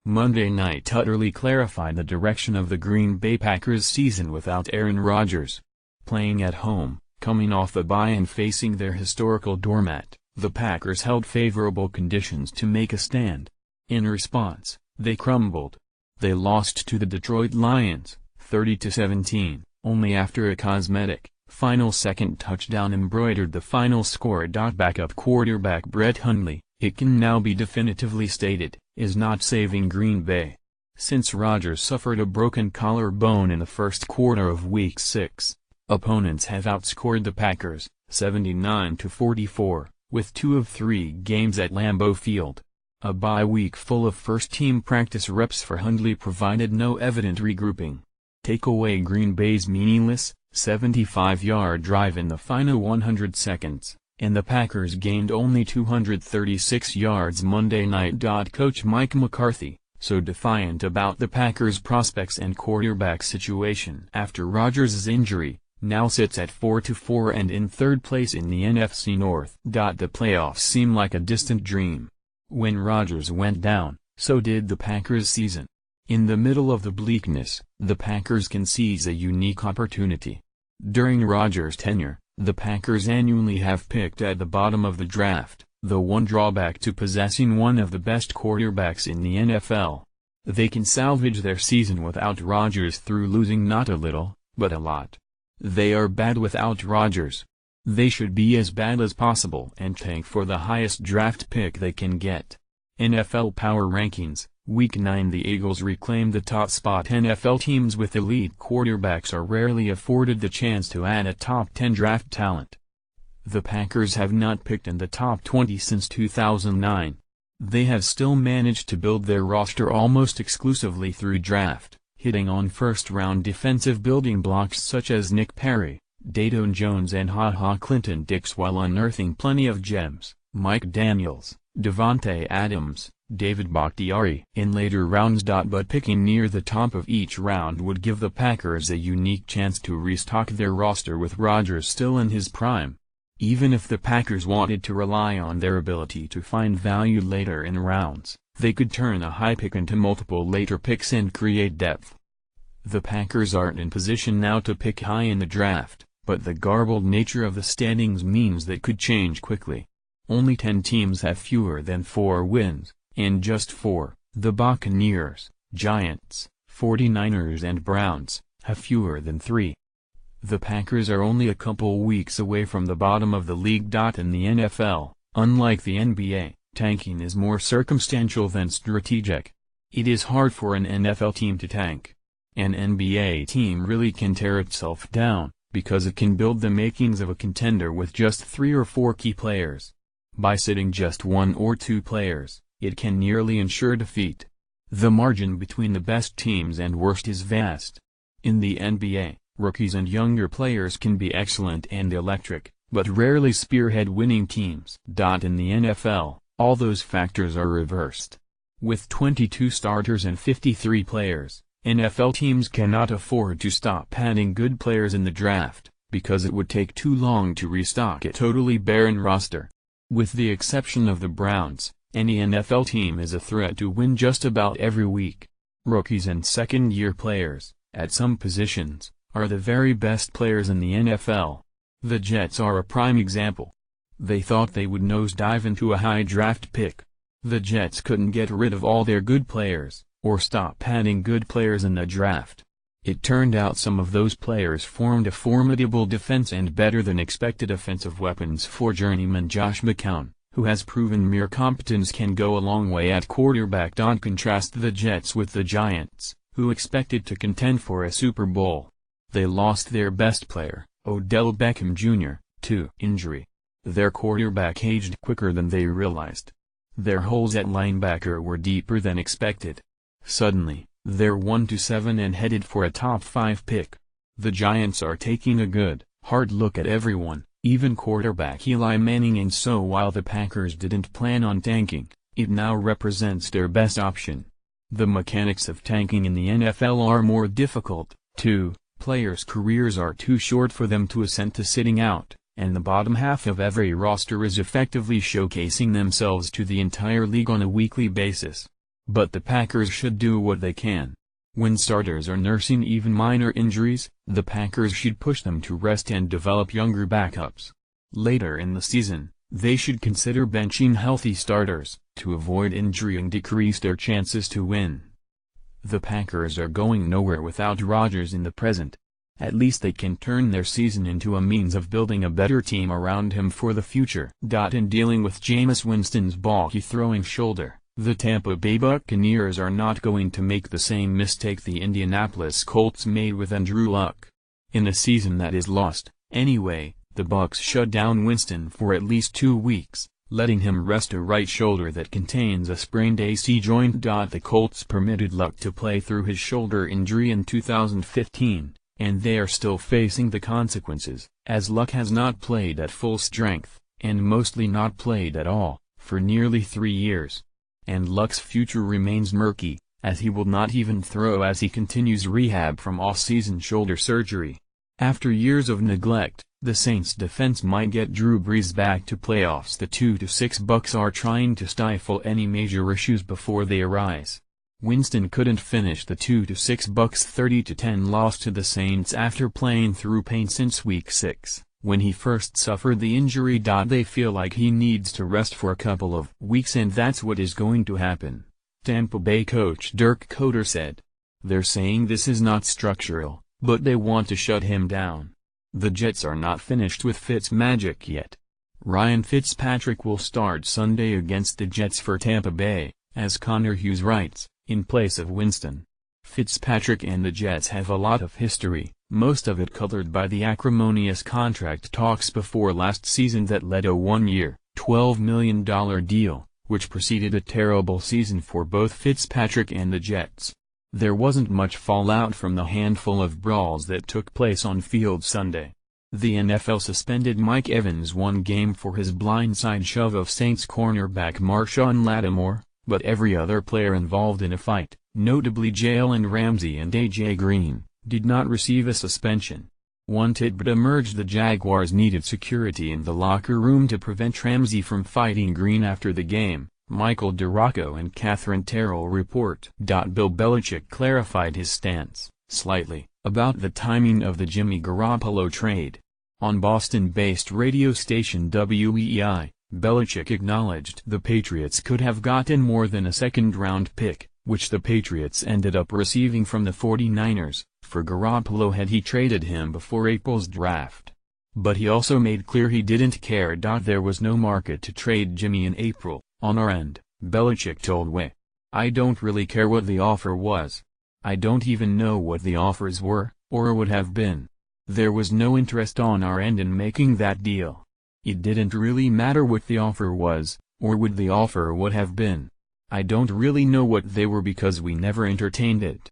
Monday night utterly clarified the direction of the Green Bay Packers season without Aaron Rodgers. Playing at home, coming off a bye and facing their historical doormat, the Packers held favorable conditions to make a stand. In response, they crumbled. They lost to the Detroit Lions, 30-17, only after a cosmetic, final second touchdown embroidered the final score. Backup quarterback Brett Hundley, it can now be definitively stated, is not saving Green Bay. Since Rodgers suffered a broken collarbone in the first quarter of Week 6, opponents have outscored the Packers, 79-44, with 2 of 3 games at Lambeau Field. A bye week full of first-team practice reps for Hundley provided no evident regrouping. Take away Green Bay's meaningless, 75-yard drive in the final 100 seconds, and the Packers gained only 236 yards Monday night. Coach Mike McCarthy, so defiant about the Packers' prospects and quarterback situation after Rodgers' injury, now sits at 4-4 and in third place in the NFC North. The playoffs seem like a distant dream. When Rodgers went down, so did the Packers' season. In the middle of the bleakness, the Packers can seize a unique opportunity. During Rodgers' tenure, the Packers annually have picked at the bottom of the draft, the one drawback to possessing one of the best quarterbacks in the NFL. They can salvage their season without Rodgers through losing not a little, but a lot. They are bad without Rodgers. They should be as bad as possible and tank for the highest draft pick they can get. NFL Power Rankings, Week 9. The Eagles reclaimed the top spot. NFL teams with elite quarterbacks are rarely afforded the chance to add a top 10 draft talent. The Packers have not picked in the top 20 since 2009. They have still managed to build their roster almost exclusively through draft, hitting on first-round defensive building blocks such as Nick Perry, Dayton Jones and HaHa Clinton Dix, while unearthing plenty of gems, Mike Daniels, Davante Adams, David Bakhtiari in later rounds. But picking near the top of each round would give the Packers a unique chance to restock their roster with Rodgers still in his prime. Even if the Packers wanted to rely on their ability to find value later in rounds, they could turn a high pick into multiple later picks and create depth. The Packers aren't in position now to pick high in the draft, but the garbled nature of the standings means that could change quickly. Only 10 teams have fewer than 4 wins, and just 4, the Buccaneers, Giants, 49ers and Browns, have fewer than 3. The Packers are only a couple weeks away from the bottom of the league. In the NFL, unlike the NBA, tanking is more circumstantial than strategic. It is hard for an NFL team to tank. An NBA team really can tear itself down, because it can build the makings of a contender with just 3 or 4 key players. By sitting just 1 or 2 players, it can nearly ensure defeat. The margin between the best teams and worst is vast. In the NBA, rookies and younger players can be excellent and electric, but rarely spearhead winning teams. In the NFL, all those factors are reversed. With 22 starters and 53 players, NFL teams cannot afford to stop adding good players in the draft, because it would take too long to restock a totally barren roster. With the exception of the Browns, any NFL team is a threat to win just about every week. Rookies and second-year players, at some positions, are the very best players in the NFL. The Jets are a prime example. They thought they would nosedive into a high draft pick. The Jets couldn't get rid of all their good players, or stop adding good players in the draft. It turned out some of those players formed a formidable defense and better-than-expected offensive weapons for journeyman Josh McCown, who has proven mere competence can go a long way at quarterback. Contrast the Jets with the Giants, who expected to contend for a Super Bowl. They lost their best player, Odell Beckham Jr., to injury. Their quarterback aged quicker than they realized. Their holes at linebacker were deeper than expected. Suddenly, they're 1-7 and headed for a top 5 pick. The Giants are taking a good, hard look at everyone, even quarterback Eli Manning, and so while the Packers didn't plan on tanking, it now represents their best option. The mechanics of tanking in the NFL are more difficult, too. Players' careers are too short for them to assent to sitting out, and the bottom half of every roster is effectively showcasing themselves to the entire league on a weekly basis. But the Packers should do what they can. When starters are nursing even minor injuries, the Packers should push them to rest and develop younger backups. Later in the season, they should consider benching healthy starters, to avoid injury and decrease their chances to win. The Packers are going nowhere without Rodgers in the present. At least they can turn their season into a means of building a better team around him for the future. In dealing with Jameis Winston's balky throwing shoulder, the Tampa Bay Buccaneers are not going to make the same mistake the Indianapolis Colts made with Andrew Luck. In a season that is lost, anyway, the Bucs shut down Winston for at least 2 weeks, letting him rest a right shoulder that contains a sprained AC joint. The Colts permitted Luck to play through his shoulder injury in 2015. And they are still facing the consequences, as Luck has not played at full strength, and mostly not played at all, for nearly 3 years. And Luck's future remains murky, as he will not even throw as he continues rehab from off-season shoulder surgery. After years of neglect, the Saints' defense might get Drew Brees back to playoffs. The 2-6 Bucs are trying to stifle any major issues before they arise. Winston couldn't finish the 2-6 Bucs' 30-10 loss to the Saints after playing through pain since Week 6, when he first suffered the injury. They feel like he needs to rest for a couple of weeks, and that's what is going to happen, Tampa Bay coach Dirk Koetter said. They're saying this is not structural, but they want to shut him down. The Jets are not finished with Fitzmagic yet. Ryan Fitzpatrick will start Sunday against the Jets for Tampa Bay, as Connor Hughes writes, in place of Winston. Fitzpatrick and the Jets have a lot of history, most of it colored by the acrimonious contract talks before last season that led a 1-year, $12 million deal, which preceded a terrible season for both Fitzpatrick and the Jets. There wasn't much fallout from the handful of brawls that took place on field Sunday. The NFL suspended Mike Evans 1 game for his blindside shove of Saints cornerback Marshawn Lattimore, but every other player involved in a fight, notably Jalen Ramsey and A.J. Green, did not receive a suspension. One tidbit emerged: the Jaguars needed security in the locker room to prevent Ramsey from fighting Green after the game, Michael DeRocco and Catherine Terrell report. Bill Belichick clarified his stance, slightly, about the timing of the Jimmy Garoppolo trade. On Boston-based radio station WEEI, Belichick acknowledged the Patriots could have gotten more than a second-round pick, which the Patriots ended up receiving from the 49ers, for Garoppolo had he traded him before April's draft. But he also made clear he didn't care. There was no market to trade Jimmy in April, on our end, Belichick told WE. I don't really care what the offer was. I don't even know what the offers were, or would have been. There was no interest on our end in making that deal. It didn't really matter what the offer was, or what the offer would have been. I don't really know what they were because we never entertained it.